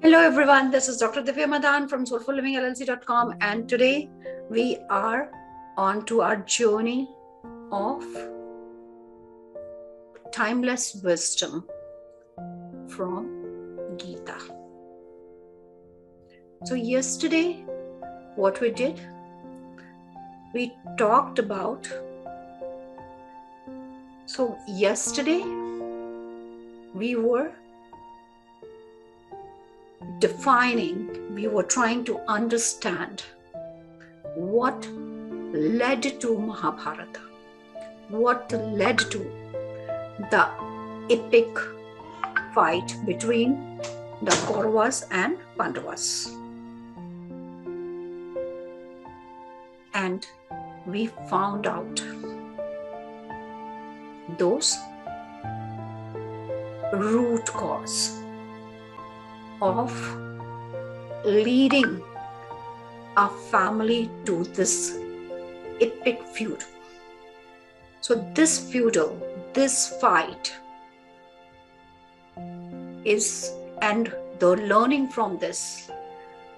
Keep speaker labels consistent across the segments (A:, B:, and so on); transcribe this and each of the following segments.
A: Hello everyone, this is Dr. Divya Madan from soulfullivingllc.com, and today we are on to our journey of timeless wisdom from Geeta. So yesterday what we did, we talked about, yesterday we were we were trying to understand what led to Mahabharata, what led to the epic fight between the Kauravas and Pandavas. And we found out those root cause of leading a family to this epic feud. So this fight is, and the learning from this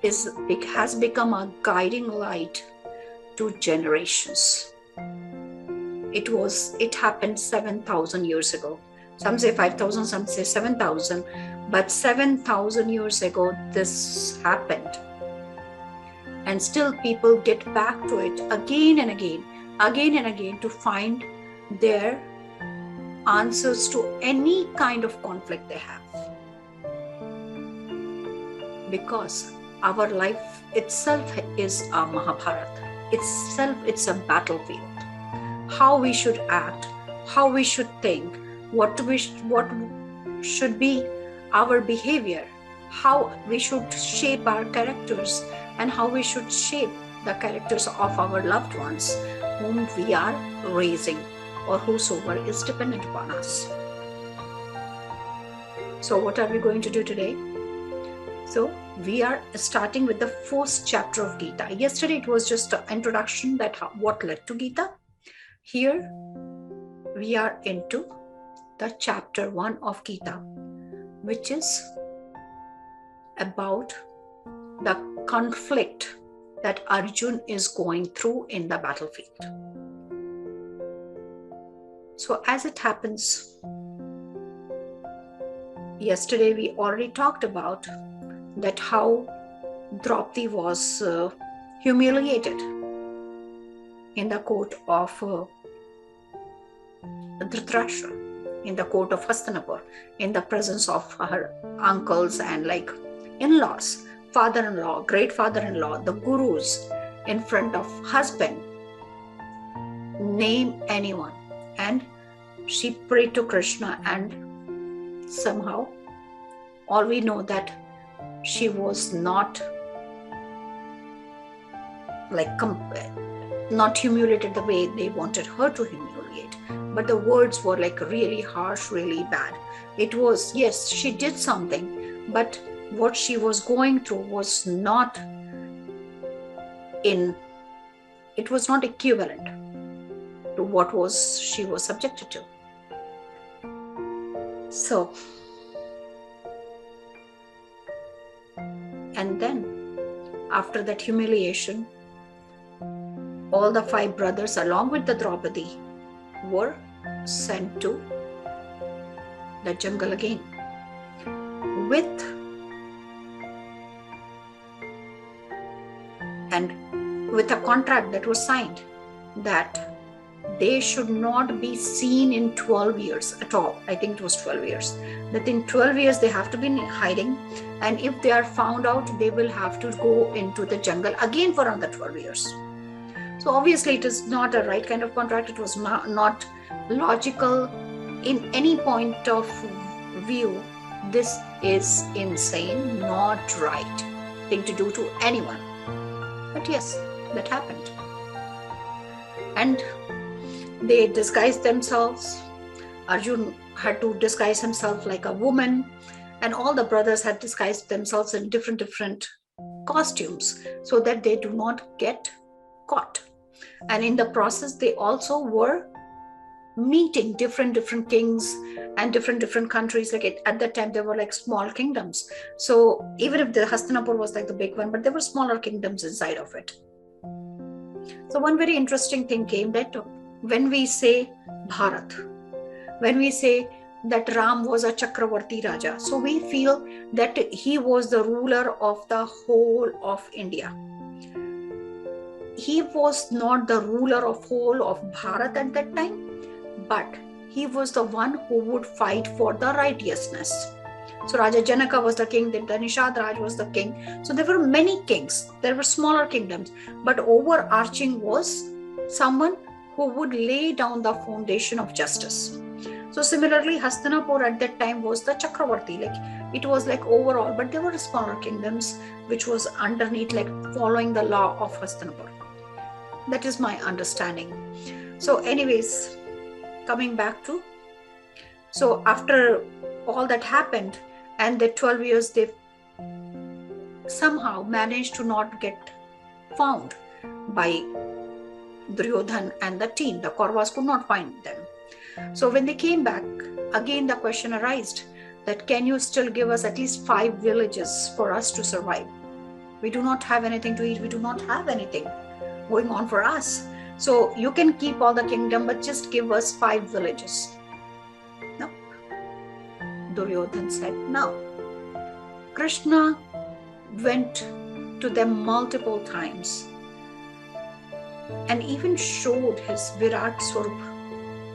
A: has become a guiding light to generations. It happened 7,000 years ago. Some say 5,000, some say 7,000, but 7,000 years ago this happened. And still people get back to it again and again to find their answers to any kind of conflict they have. Because our life itself is a Mahabharata. It's a battlefield. How we should act, how we should think, what should be our behavior, how we should shape our characters, and how we should shape the characters of our loved ones whom we are raising or whosoever is dependent upon us. So what are we going to do today? So we are starting with the first chapter of Geeta. Yesterday it was just an introduction that what led to Geeta. Here we are into the chapter 1 of Geeta, which is about the conflict that Arjun is going through in the battlefield. So as it happens, yesterday we already talked about that how Draupadi was humiliated in the court of Dhritarashtra, in the court of Hastinapur, in the presence of her uncles and in-laws, father-in-law, great father-in-law, the gurus, in front of husband, name anyone. And she prayed to Krishna, and somehow all we know that she was not humiliated the way they wanted her to humiliate, but the words were really harsh, really bad. It was, yes, she did something, but what she was going through was not equivalent to what she was subjected to. So, and then after that humiliation, all the 5 brothers along with the Draupadi were sent to the jungle again with a contract that was signed that they should not be seen in 12 years at all. I think it was 12 years. That in 12 years they have to be in hiding, and if they are found out, they will have to go into the jungle again for another 12 years. So obviously it is not a right kind of contract. It was not logical in any point of view. This is insane, not right thing to do to anyone. But yes, that happened. And they disguised themselves. Arjun had to disguise himself like a woman, and all the brothers had disguised themselves in different costumes so that they do not get caught. And in the process, they also were meeting different kings and different countries. Like at that time, there were like small kingdoms. So even if the Hastinapur was like the big one, but there were smaller kingdoms inside of it. So one very interesting thing came that when we say Bharat, when we say that Ram was a Chakravarti Raja, so we feel that he was the ruler of the whole of India. He was not the ruler of whole of Bharat at that time, but he was the one who would fight for the righteousness. So Raja Janaka was the king, then the Nishad Raj was the king. So there were many kings, there were smaller kingdoms, but overarching was someone who would lay down the foundation of justice. So similarly, Hastinapur at that time was the Chakravarti, like it was like overall, but there were smaller kingdoms which was underneath, like following the law of Hastinapur. That is my understanding. So anyways, coming back to, so after all that happened, and the 12 years, they somehow managed to not get found by Duryodhan and the team. The Kauravas could not find them. So when they came back, again the question arose that can you still give us at least 5 villages for us to survive? We do not have anything to eat. We do not have anything going on for us. So you can keep all the kingdom, but just give us 5 villages. No. Duryodhan said no. Krishna went to them multiple times and even showed his Virat Swarup,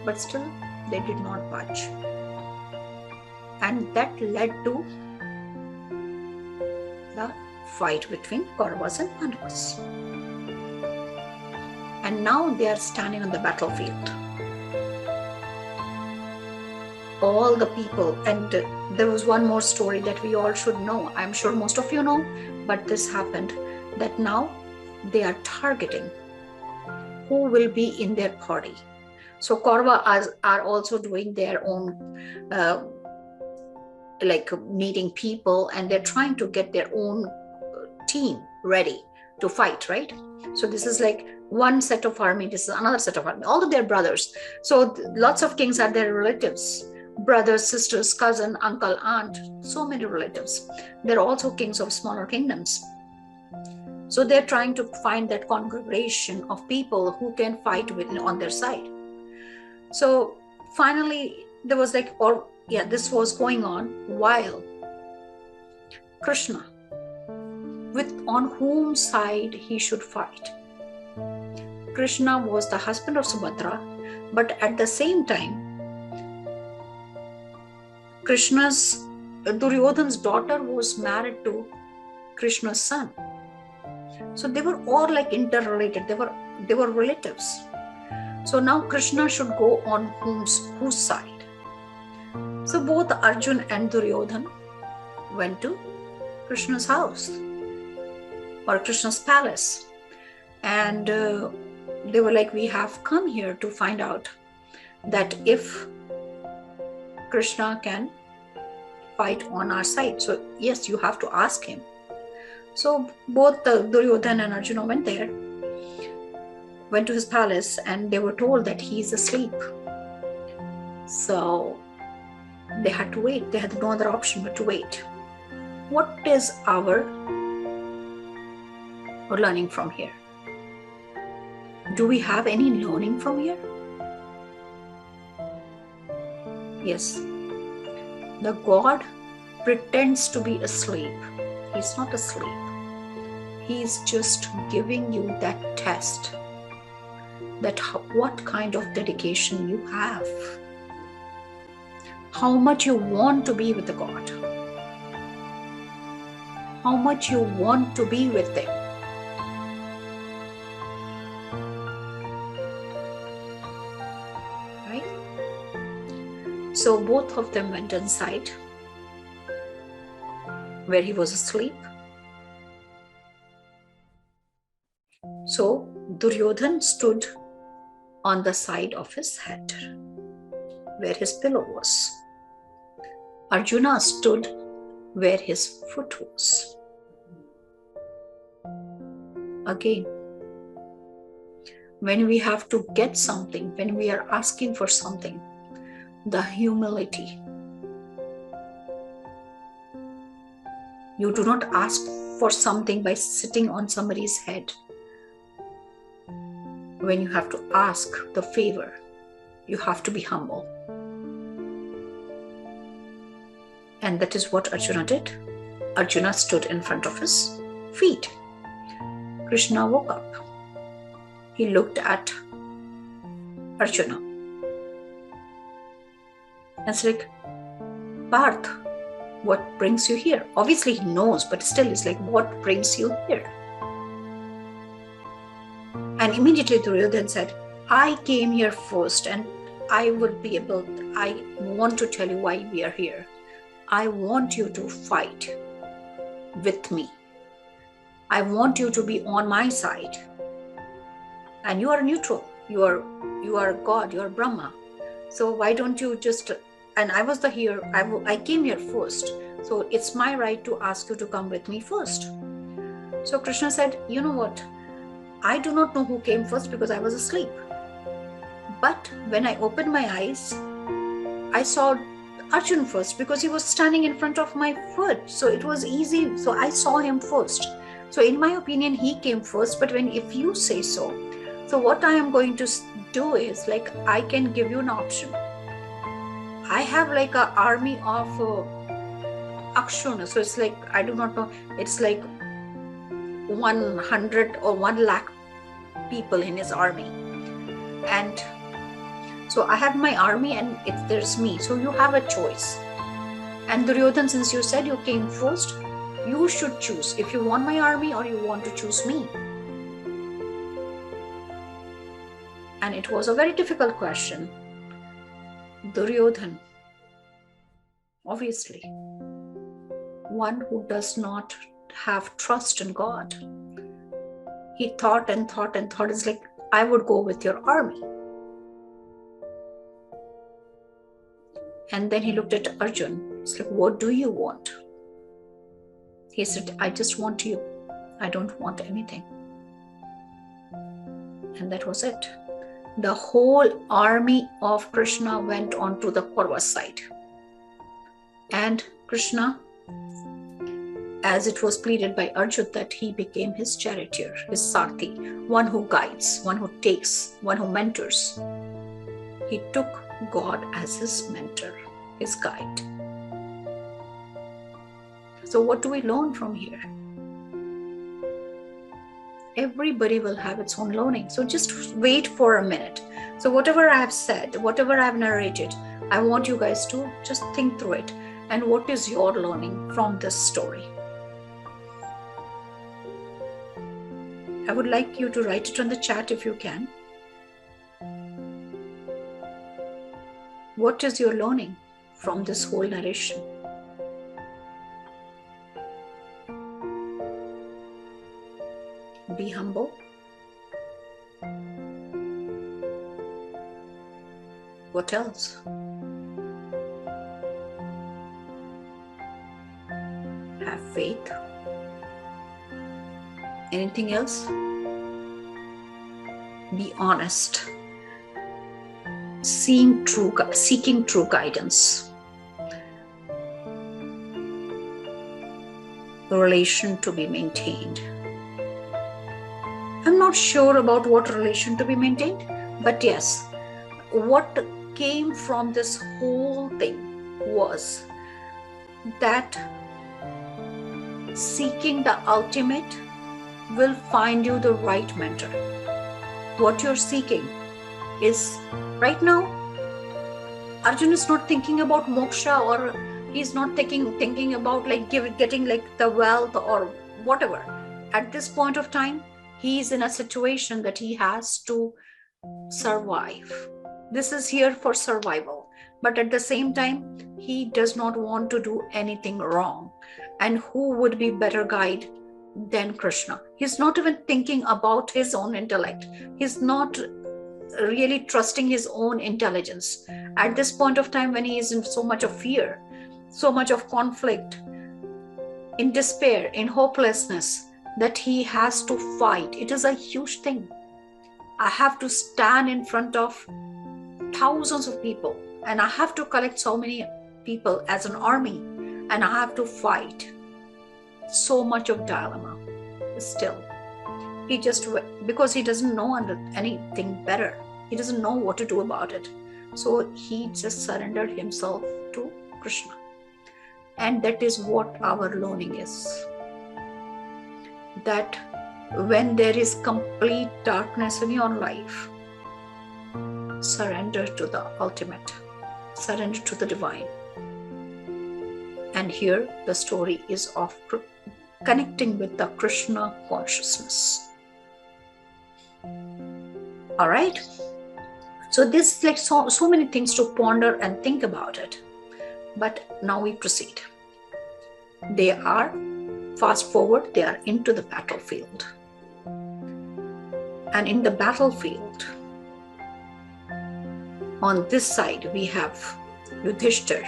A: but still they did not budge. And that led to the fight between Kauravas and Pandavas. And now they are standing on the battlefield. All the people, and there was one more story that we all should know. I'm sure most of you know, but this happened, that now they are targeting who will be in their party. So Kaurava are also doing their own like meeting people, and they're trying to get their own team ready to fight, right? So this is like one set of army, this is another set of army, all of their brothers. So lots of kings are their relatives, brothers, sisters, cousin, uncle, aunt, so many relatives. They're also kings of smaller kingdoms. So they're trying to find that congregation of people who can fight with on their side. So finally there was like, this was going on while Krishna, on whom side he should fight. Krishna was the husband of Subhadra, but at the same time, Duryodhan's daughter was married to Krishna's son. So they were all like interrelated. They were relatives. So now Krishna should go on whose side. So both Arjun and Duryodhan went to Krishna's house or Krishna's palace, and they were like, we have come here to find out that if Krishna can fight on our side. So yes, you have to ask him. So both Duryodhan and Arjuna went to his palace, and they were told that he is asleep. So they had to wait. They had no other option but to wait. What is our learning from here? Do we have any learning from here? Yes. The God pretends to be asleep. He's not asleep. He's just giving you that test, that what kind of dedication you have, how much you want to be with the God, how much you want to be with them. Right? So both of them went inside where he was asleep. So Duryodhan stood on the side of his head where his pillow was. Arjuna stood where his foot was. Again, when we have to get something, when we are asking for something, the humility. You do not ask for something by sitting on somebody's head. When you have to ask the favor, you have to be humble. And that is what Arjuna did. Arjuna stood in front of his feet. Krishna woke up. He looked at Arjuna and said, like, Parth, what brings you here? Obviously he knows, but still it's like, what brings you here? And immediately Duryodhana said, I came here first and I want to tell you why we are here. I want you to fight with me. I want you to be on my side. And you are neutral. You are God, you are Brahma. So why don't you just, and I was the here, I came here first. So it's my right to ask you to come with me first. So Krishna said, you know what? I do not know who came first because I was asleep. But when I opened my eyes, I saw Arjun first because he was standing in front of my foot. So it was easy. So I saw him first. So in my opinion, he came first. But if you say so, what I am going to do is like, I can give you an option. I have like an army of Akshuna. So it's like, I do not know, it's like 100 or 1 lakh people in his army. And so I have my army and there's me. So you have a choice. And Duryodhana, since you said you came first, you should choose if you want my army or you want to choose me. And it was a very difficult question. Duryodhana, obviously, one who does not have trust in God. He thought and thought and thought. It's like, I would go with your army. And then he looked at Arjun. It's like, what do you want? He said, I just want you. I don't want anything. And that was it. The whole army of Krishna went on to the Kaurva side. And Krishna, as it was pleaded by Arjun, that he became his charioteer, his Sarthi, one who guides, one who takes, one who mentors. He took God as his mentor, his guide. So what do we learn from here? Everybody will have its own learning. So just wait for a minute. So whatever I have said, whatever I have narrated, I want you guys to just think through it. And what is your learning from this story? I would like you to write it on the chat if you can. What is your learning from this whole narration? Be humble. What else? Have faith. Anything else? Be honest. Seeking true guidance. Relation to be maintained. I'm not sure about what relation to be maintained, but yes, what came from this whole thing was that seeking the ultimate will find you the right mentor. What you're seeking is right now, Arjun is not thinking about moksha, or he's not thinking about like getting like the wealth or whatever. At this point of time, he is in a situation that he has to survive. This is here for survival. But at the same time, he does not want to do anything wrong. And who would be better guide than Krishna? He's not even thinking about his own intellect. He's not really trusting his own intelligence. At this point of time, when he is in so much of fear, so much of conflict, in despair, in hopelessness, that he has to fight. It is a huge thing. I have to stand in front of thousands of people, and I have to collect so many people as an army, and I have to fight. So much of dilemma. Still, he just, because he doesn't know anything better, he doesn't know what to do about it, so he just surrendered himself to Krishna. And that is what our learning is, that when there is complete darkness in your life, surrender to the ultimate, surrender to the divine. And here the story is of connecting with the Krishna consciousness. All right. So this is like so many things to ponder and think about it. But now we proceed. They are, fast forward, they are into the battlefield. And in the battlefield, on this side, we have Yudhishthir,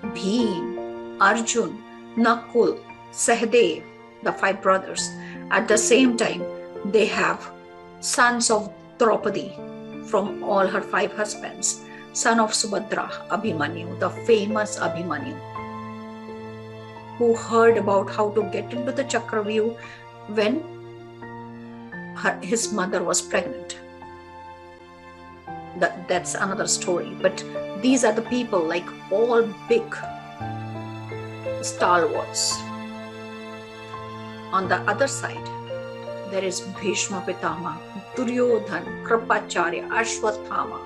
A: Bhim, Arjun, Nakul, Sahadev, the 5 brothers. At the same time, they have sons of Draupadi from all her 5 husbands, son of Subhadra, Abhimanyu, the famous Abhimanyu, who heard about how to get into the Chakravyuh when his mother was pregnant. That's another story. But these are the people, like all big stalwarts. On the other side, there is Bhishma Pitama, Duryodhan, Kripacharya, Ashwathama,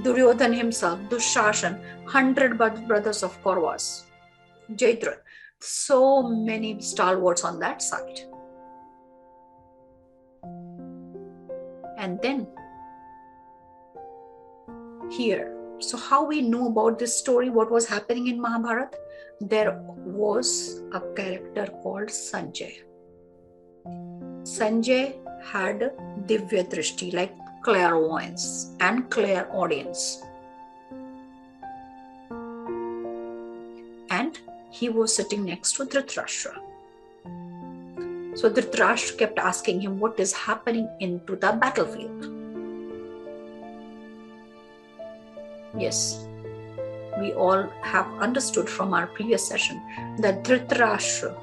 A: Duryodhan himself, Dushashan, 100 brothers of Kauravas, Jaidra. So many stalwarts on that side. And then here, so how we know about this story, what was happening in Mahabharata? There was a character called Sanjay. Sanjay had Divya Drishti, like clairvoyance and clairaudience. And he was sitting next to Dhritarashtra. So Dhritarashtra kept asking him what is happening into the battlefield. Yes, we all have understood from our previous session that Dhritarashtra,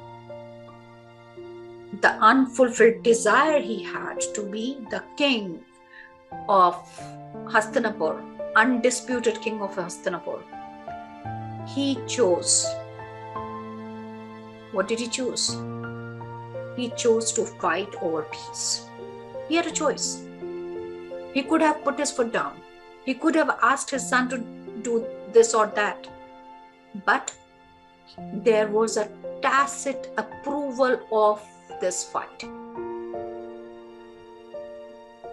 A: the unfulfilled desire he had to be the king of Hastinapur, undisputed king of Hastinapur, he chose. What did he choose? He chose to fight over peace. He had a choice. He could have put his foot down. He could have asked his son to do this or that. But there was a tacit approval of this fight.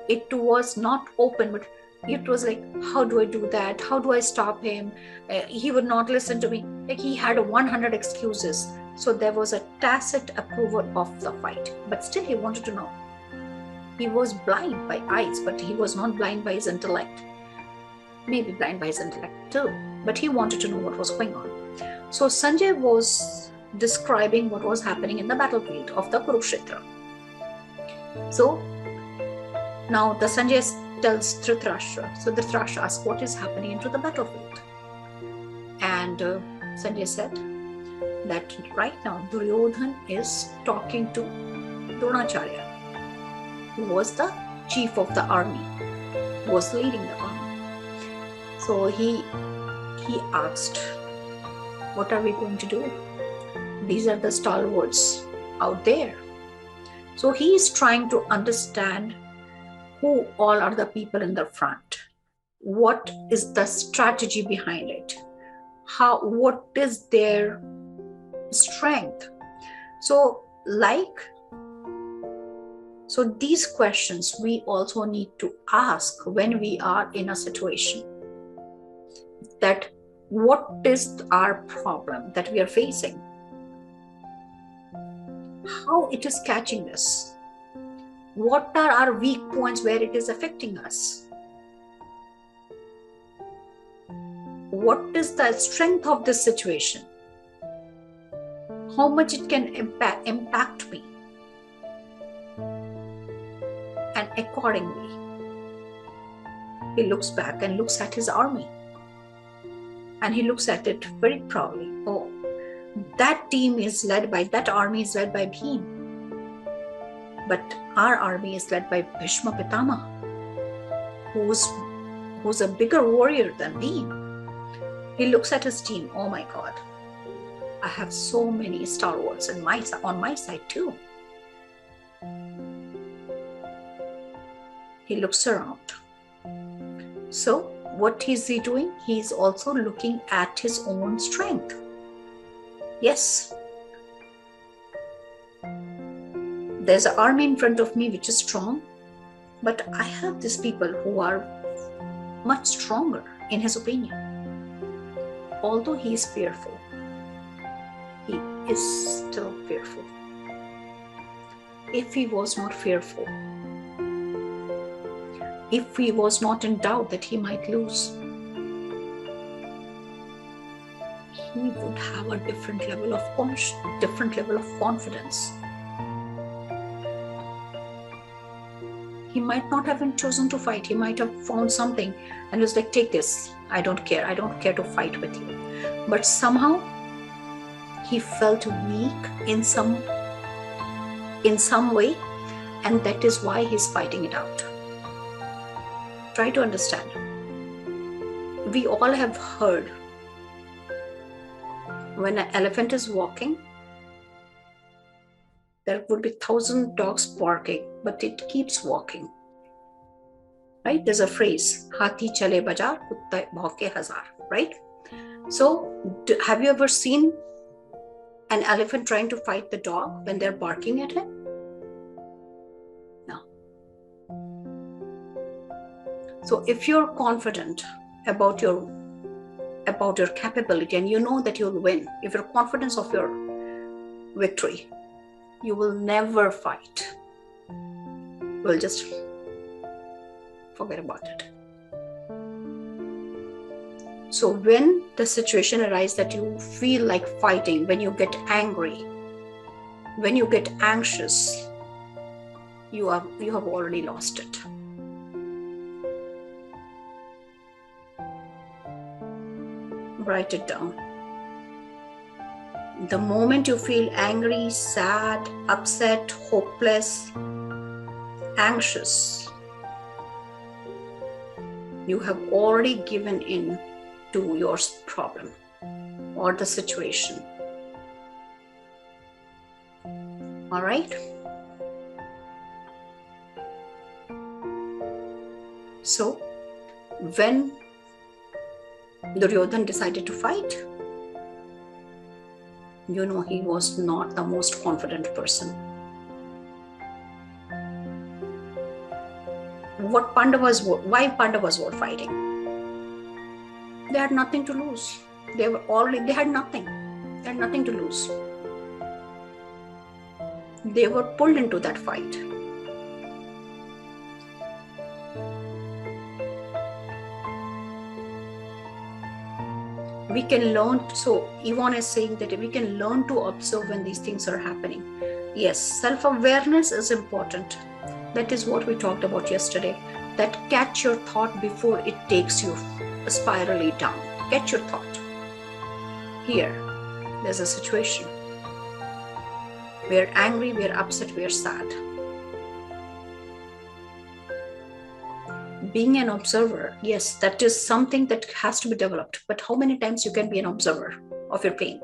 A: It was not open, but it was like, how do I do that? How do I stop him? He would not listen to me. Like, he had 100 excuses. So there was a tacit approval of the fight. But still he wanted to know. He was blind by eyes, but he was not blind by his intellect. Maybe blind by his intellect too. But he wanted to know what was going on. So Sanjay was describing what was happening in the battlefield of the Kurukshetra. So now the Sanjay tells Dhritarashtra. So Dhritarashtra asks, what is happening into the battlefield? And Sanjay said that right now Duryodhan is talking to Dronacharya, who was the chief of the army, who was leading the army. So he asked, what are we going to do? These are the stalwarts out there. So he is trying to understand who all are the people in the front. What is the strategy behind it? What is their strength? So these questions we also need to ask when we are in a situation. That what is our problem that we are facing? How it is catching us? What are our weak points where it is affecting us? What is the strength of this situation? How much it can impact me? And And accordingly, he looks back and looks at his army. And he looks at it very proudly. Oh, that army is led by Bhim. But our army is led by Bhishma Pitama, who's a bigger warrior than Bhim. He looks at his team. Oh my God, I have so many stalwarts on my side too. He looks around. So what is he doing? He's also looking at his own strength. Yes, there's an army in front of me which is strong, but I have these people who are much stronger, in his opinion. Although he is fearful, he is still fearful. If he was not fearful, if he was not in doubt that he might lose, he would have a different level of confidence. He might not have been chosen to fight. He might have found something and was like, take this. I don't care to fight with you. But somehow he felt weak in some way, and that is why he's fighting it out. Try to understand. We all have heard when an elephant is walking, there would be 1,000 dogs barking, but it keeps walking. Right? There's a phrase, Hathi chale bajar, kutta bhauke hazar. Right? So, have you ever seen an elephant trying to fight the dog when they're barking at him? No. So, if you're confident about your capability and you know that you'll win, if you're confident of your victory, you will never fight. We'll just forget about it. So when the situation arises that you feel like fighting, when you get angry, when you get anxious, you have already lost it. Write it down. The moment you feel angry, sad, upset, hopeless, anxious, you have already given in to your problem or the situation. All right? So, when Duryodhana decided to fight, you know he was not the most confident person. Why Pandavas were fighting? They had nothing to lose. They had nothing. They had nothing to lose. They were pulled into that fight. We can learn, so Yvonne is saying that we can learn to observe when these things are happening. Yes, self-awareness is important. That is what we talked about yesterday. That catch your thought before it takes you spirally down. Catch your thought. Here, there's a situation. We're angry, we're upset, we're sad. Being an observer, yes, that is something that has to be developed. But how many times you can be an observer of your pain?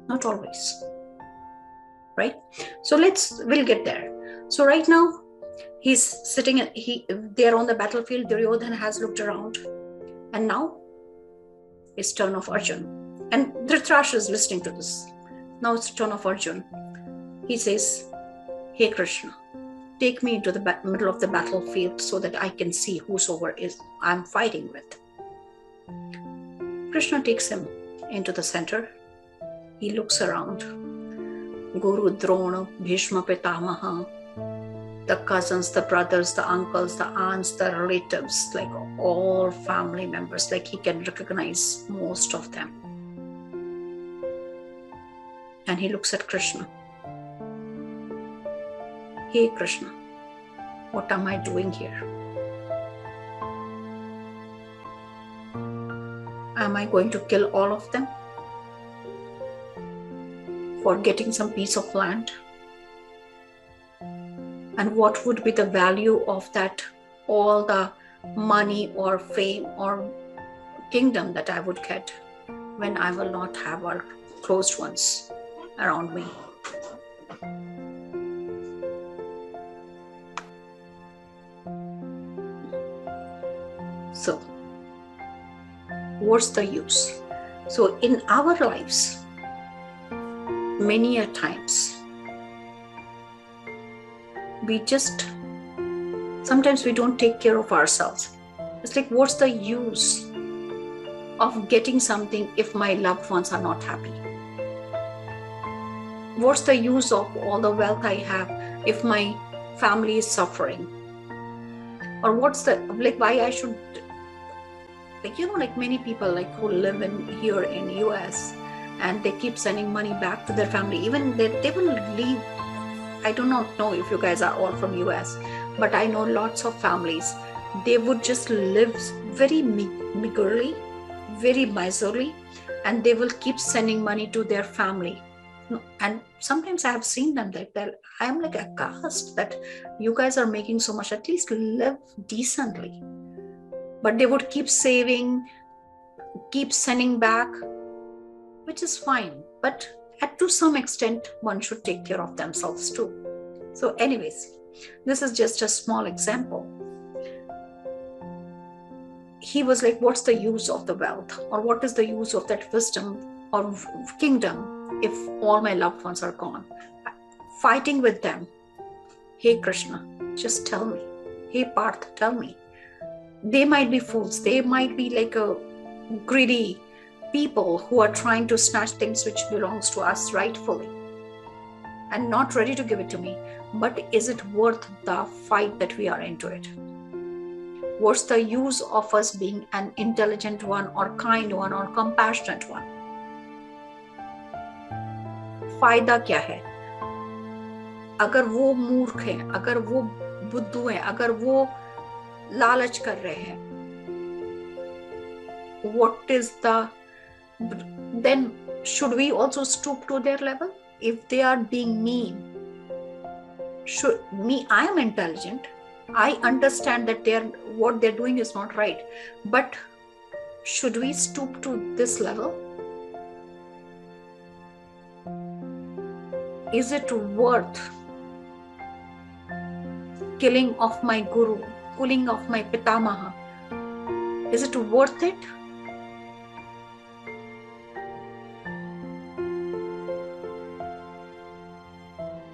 A: Not always. Right? So we'll get there. So right now, he's sitting, they're on the battlefield. Duryodhana has looked around. And now, it's turn of Arjun. And Dhritarashtra is listening to this. Now it's turn of Arjun. He says, hey Krishna, take me into the middle of the battlefield so that I can see whosoever I'm fighting with. Krishna takes him into the center. He looks around. Guru, Drona, Bhishma, Pitamaha, the cousins, the brothers, the uncles, the aunts, the relatives, like all family members, like he can recognize most of them. And he looks at Krishna. Hey Krishna, what am I doing here? Am I going to kill all of them for getting some piece of land? And what would be the value of that, all the money or fame or kingdom that I would get when I will not have our closed ones around me? So, what's the use? So, in our lives, many a times, sometimes we don't take care of ourselves. It's like, what's the use of getting something if my loved ones are not happy? What's the use of all the wealth I have if my family is suffering? Or why I should, many people who live here in US, and they keep sending money back to their family. Even they will leave. I do not know if you guys are all from US, but I know lots of families, they would just live very meagerly, very miserly, and they will keep sending money to their family. And sometimes I have seen them that I am aghast that you guys are making so much, at least live decently. But they would keep saving, keep sending back, which is fine. But to some extent, one should take care of themselves too. So anyways, this is just a small example. He was like, what's the use of the wealth? Or what is the use of that wisdom or kingdom if all my loved ones are gone? Fighting with them. Hey Krishna, just tell me. Hey Parth, tell me. They might be fools. They might be a greedy people who are trying to snatch things which belongs to us rightfully and not ready to give it to me. But is it worth the fight that we are into it? What's the use of us being an intelligent one or kind one or compassionate one? फायदा क्या है? अगर वो मूर्ख हैं, अगर वो बुद्धू हैं, अगर वो लालच कर रहे हैं, then should we also stoop to their level? If they are being mean, I am intelligent, I understand that what they're doing is not right, but should we stoop to this level? Is it worth killing of my guru, killing of my pitamaha? Is it worth it?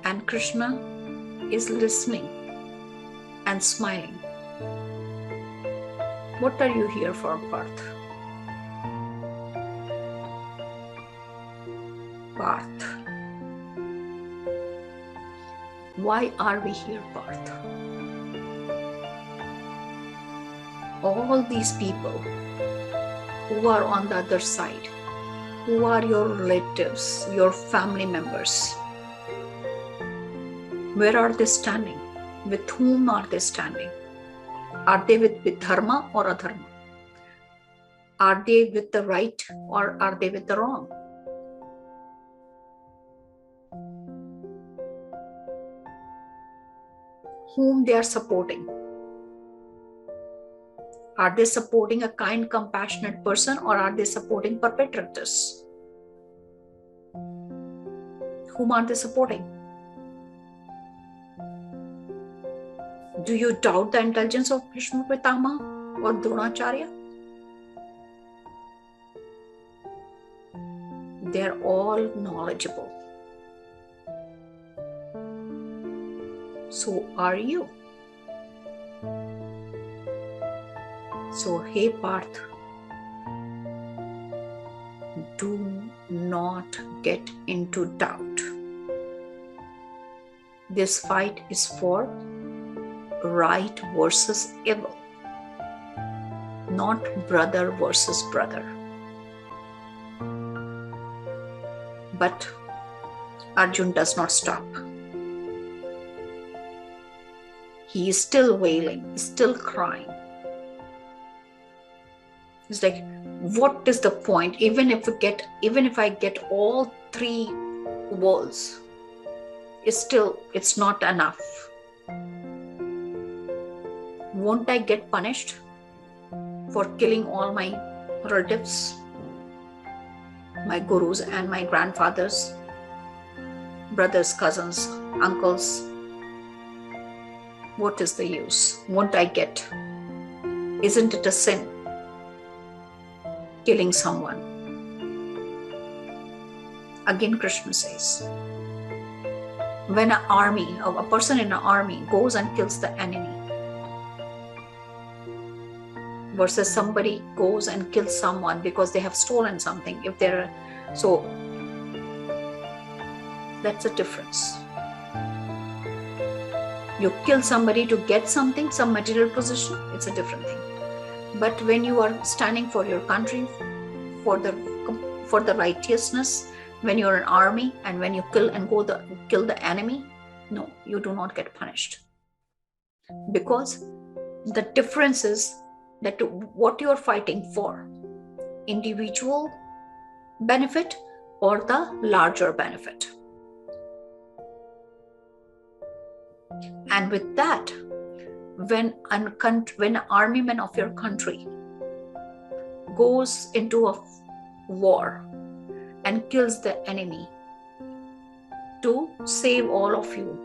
A: And Krishna is listening and smiling. What are you here for, Parth? Parth. Why are we here, Parth? All these people who are on the other side, who are your relatives, your family members, where are they standing? With whom are they standing? Are they with dharma or adharma? Are they with the right or are they with the wrong? Whom they are supporting? Are they supporting a kind, compassionate person or are they supporting perpetrators? Whom are they supporting? Do you doubt the intelligence of Bhishma Pitama or Dronacharya? They are all knowledgeable. So are you. So, hey Parth, do not get into doubt. This fight is for right versus evil, not brother versus brother. But Arjun does not stop. he is still wailing, still crying. It's like, what is the point? Even if I get all 3 worlds, it's not enough. Won't I get punished for killing all my relatives, my gurus and my grandfathers, brothers, cousins, uncles? What is the use? Won't I get? Isn't it a sin? Killing someone. Again, Krishna says, when a person in an army goes and kills the enemy, versus somebody goes and kills someone because they have stolen something, so that's a difference. You kill somebody to get something, some material possession, it's a different thing. But when you are standing for your country, for the righteousness, when you're an army and when you kill the enemy, no, you do not get punished. Because the difference is that what you're fighting for, individual benefit or the larger benefit. And with that, when an army man of your country goes into a war and kills the enemy to save all of you,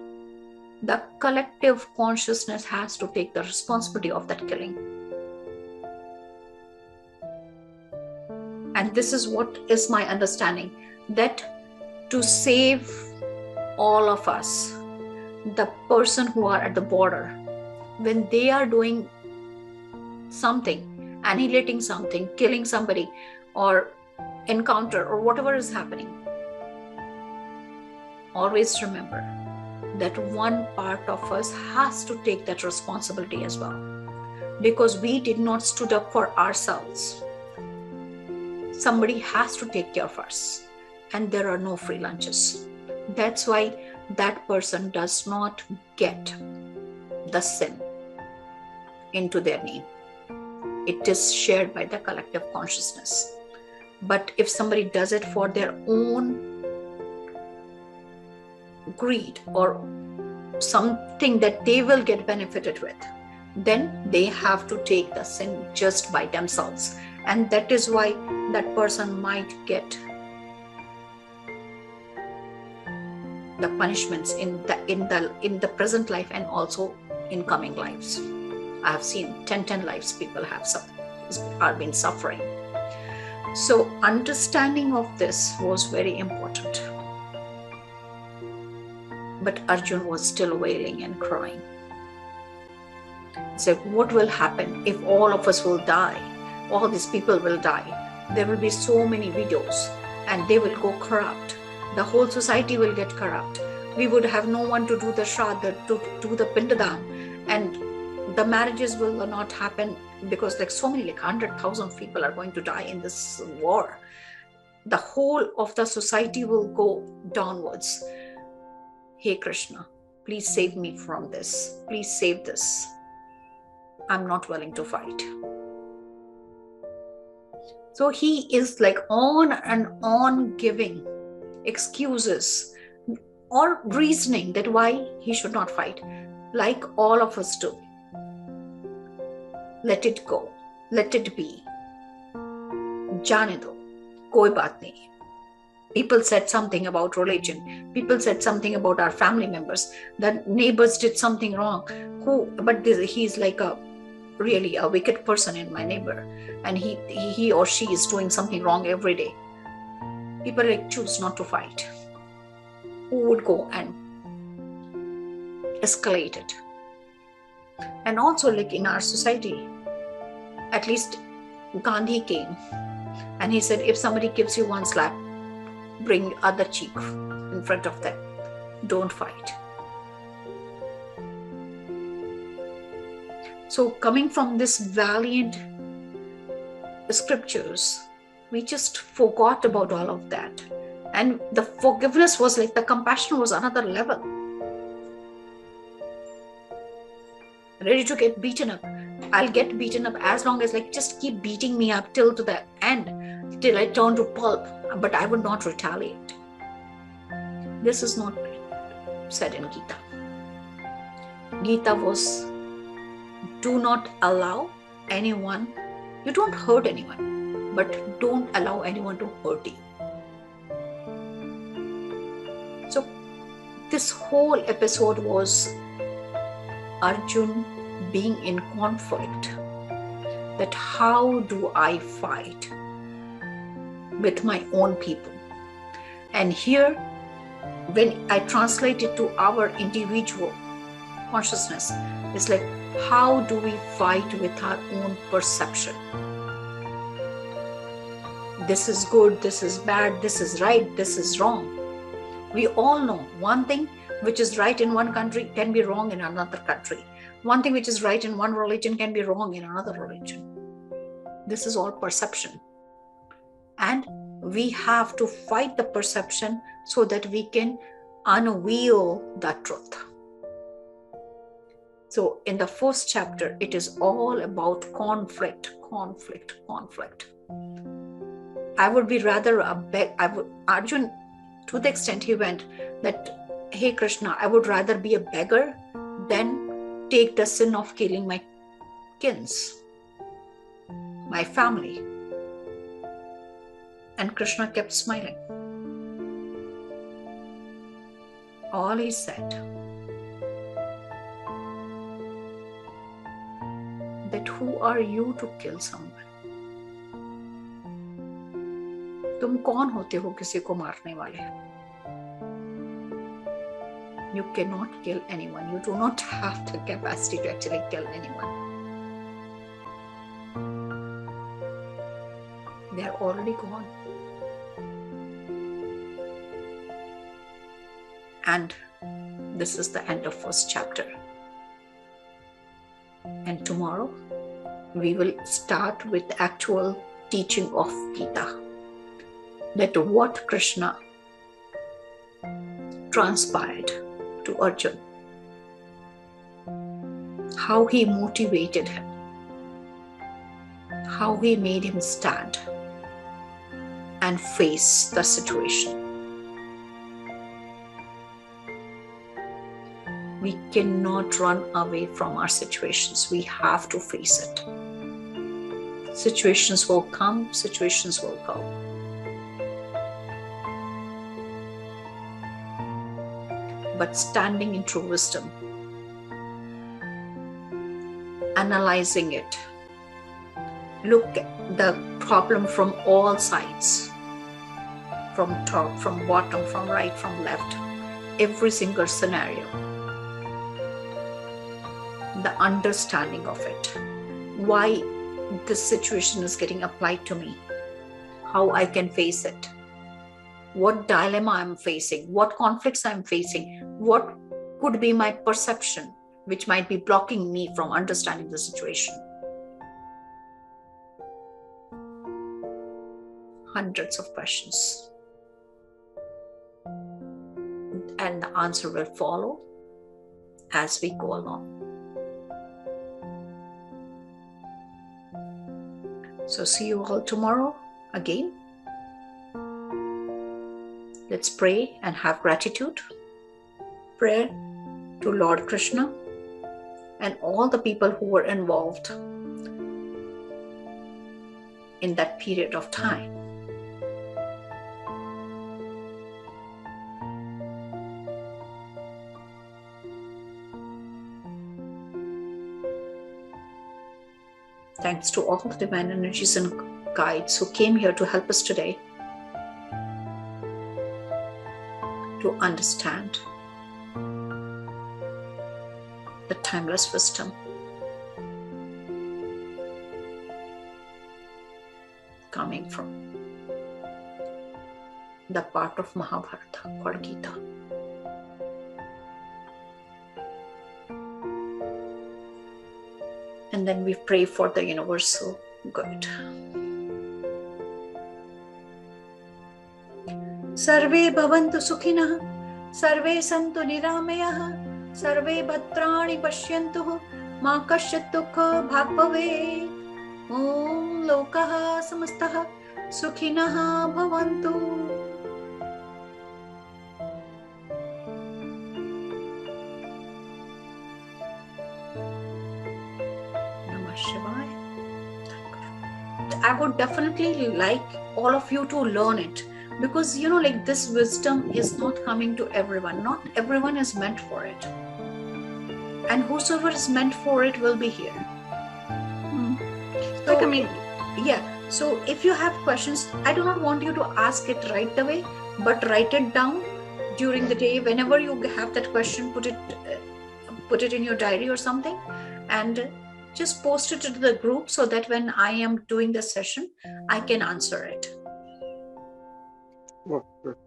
A: the collective consciousness has to take the responsibility of that killing. And this is what is my understanding, that to save all of us, the person who are at the border, when they are doing something, annihilating something, killing somebody, or encounter, or whatever is happening, always remember that one part of us has to take that responsibility as well, because we did not stood up for ourselves. Somebody has to take care of us, and there are no free lunches. That's why that person does not get the sin into their name. It is shared by the collective consciousness. But if somebody does it for their own greed or something that they will get benefited with, then they have to take the sin just by themselves. And that is why that person might get the punishments in the present life and also in coming lives. I have seen 10 lives people are been suffering. So understanding of this was very important. But Arjun was still wailing and crying. He said, what will happen if all of us will die? All these people will die. There will be so many widows and they will go corrupt. The whole society will get corrupt. We would have no one to do the shraddha, to do the pindadam, and the marriages will not happen because like so many, like 100,000 people are going to die in this war. The whole of the society will go downwards. Hey Krishna, please save me from this. Please save this. I'm not willing to fight. So he is like on and on giving excuses or reasoning that why he should not fight, like all of us do. Let it go. Let it be. Jaane do. Koi baat nahi. People said something about religion. People said something about our family members. The neighbors did something wrong. He's like really a wicked person in my neighbor. And he or she is doing something wrong every day. People like choose not to fight. Who would go and escalate it? And also like in our society, at least Gandhi came and he said, if somebody gives you one slap, bring other cheek in front of them. Don't fight. So coming from this valiant scriptures, we just forgot about all of that. And the forgiveness was like, the compassion was another level. ready to get beaten up. I'll get beaten up as long as, like, just keep beating me up till to the end, till I turn to pulp, but I would not retaliate. This is not said in Geeta. Geeta was, do not allow anyone, you don't hurt anyone, but don't allow anyone to hurt you. So this whole episode was Arjun being in conflict, that how do I fight with my own people? And here, when I translate it to our individual consciousness, it's like, how do we fight with our own perception? This is good, this is bad, this is right, this is wrong. We all know one thing which is right in one country can be wrong in another country. One thing which is right in one religion can be wrong in another religion. This is all perception. And we have to fight the perception so that we can unveil the truth. So in the first chapter, it is all about conflict. I would be rather Arjun, to the extent he went that, hey Krishna, I would rather be a beggar than take the sin of killing my kins, my family. And Krishna kept smiling. All he said, that who are you to kill someone? तुम कौन होते हो किसी को मारने वाले? You cannot kill anyone. You do not have the capacity to actually kill anyone. They are already gone. And this is the end of first chapter. And tomorrow we will start with the actual teaching of Geeta. That what Krishna transpired to Arjun, how he motivated him, how he made him stand and face the situation. We cannot run away from our situations. We have to face it. Situations will come, situations will go. But standing in true wisdom, analyzing it, look at the problem from all sides, from top, from bottom, from right, from left, every single scenario, the understanding of it, why this situation is getting applied to me, how I can face it, what dilemma I'm facing, what conflicts I'm facing, what could be my perception which might be blocking me from understanding the situation. Hundreds of questions. And the answer will follow as we go along. So see you all tomorrow again. Let's pray and have gratitude. Prayer to Lord Krishna and all the people who were involved in that period of time. Thanks to all the divine energies and guides who came here to help us today to understand the timeless wisdom coming from the part of Mahabharata called Geeta. And then we pray for the universal good. Sarve bhavantu sukhinah, sarve santu niramayah, sarve bhadrani pashyantuh, Ma kasyat dukha bhag bhave. Om lokaha samastah sukhinaha bhavantu. Namah Shivaya. I would definitely like all of you to learn it, because like this wisdom is not coming to everyone. Not everyone is meant for it, and whosoever is meant for it will be here. So so if you have questions, I do not want you to ask it right away, but write it down during the day. Whenever you have that question, put it in your diary or something, and just post it to the group, so that when I am doing the session, I can answer it.
B: Okay.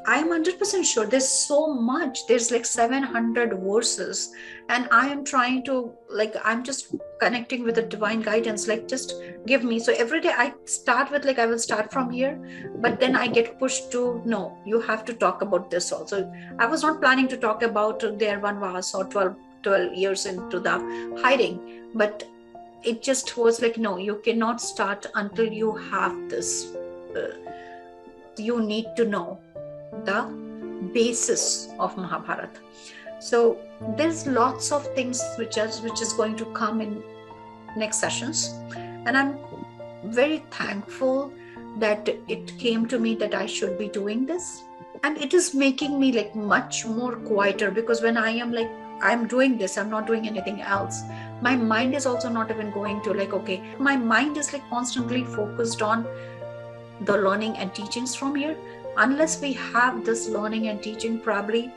A: I am 100% sure there's so much. There's like 700 verses, and I am trying to, I'm just connecting with the divine guidance. Just give me. So every day I start with, I will start from here, but then I get pushed to, no, you have to talk about this also. I was not planning to talk about their Vanvas or 12 years into the hiding, but it just was no, you cannot start until you have this. You need to know the basis of Mahabharata. So there's lots of things which is going to come in next sessions, and I'm very thankful that it came to me that I should be doing this, and it is making me much more quieter, because when I'm doing this, I'm not doing anything else, my mind is also not even going to okay, my mind is constantly focused on the learning and teachings from here. Unless we have this learning and teaching, probably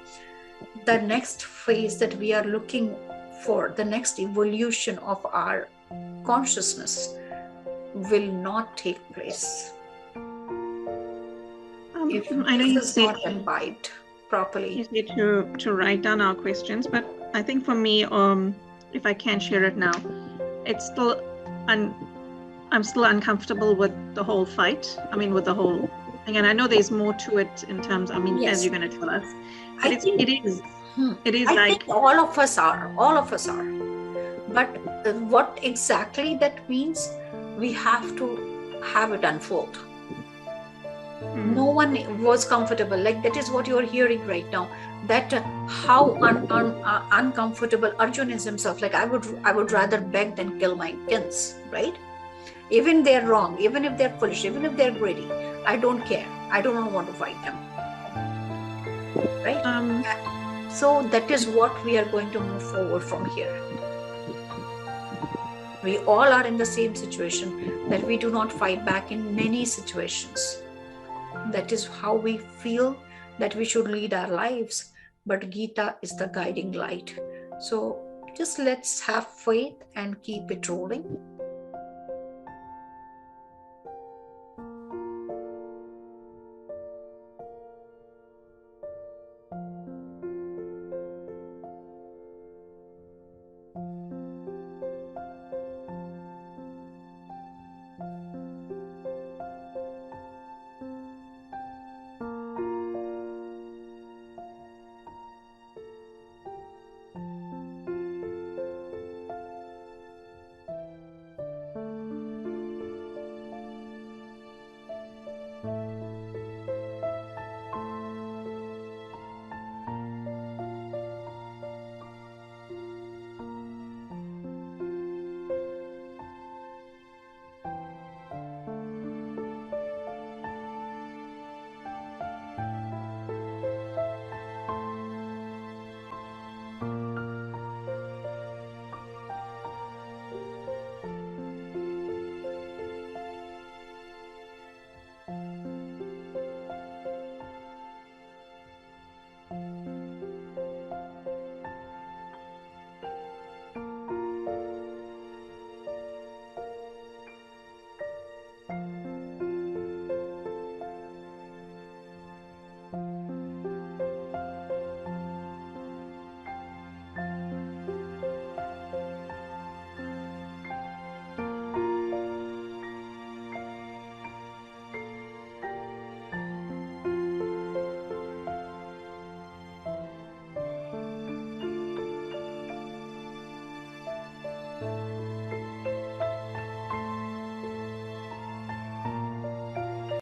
A: the next phase that we are looking for, the next evolution of our consciousness, will not take place. If
C: I know
A: this
C: you
A: is
C: said
A: not imbibed properly.
C: You said to write down our questions, but I think for me, if I can share it now, it's still I'm still uncomfortable with the whole fight. I mean, with the whole thing, and I know there's more to it in terms. I mean,
A: Yes.
C: as you're going to tell us, but it is.
A: I think all of us are. But what exactly that means, we have to have it unfold. No one was comfortable. That is what you're hearing right now. That how uncomfortable Arjun is himself. I would rather beg than kill my kins, right? Even they're wrong, even if they're foolish, even if they're greedy, I don't care. I don't want to fight them, right? So that is what we are going to move forward from here. We all are in the same situation, that we do not fight back in many situations. That is how we feel that we should lead our lives, but Geeta is the guiding light. So just let's have faith and keep it rolling.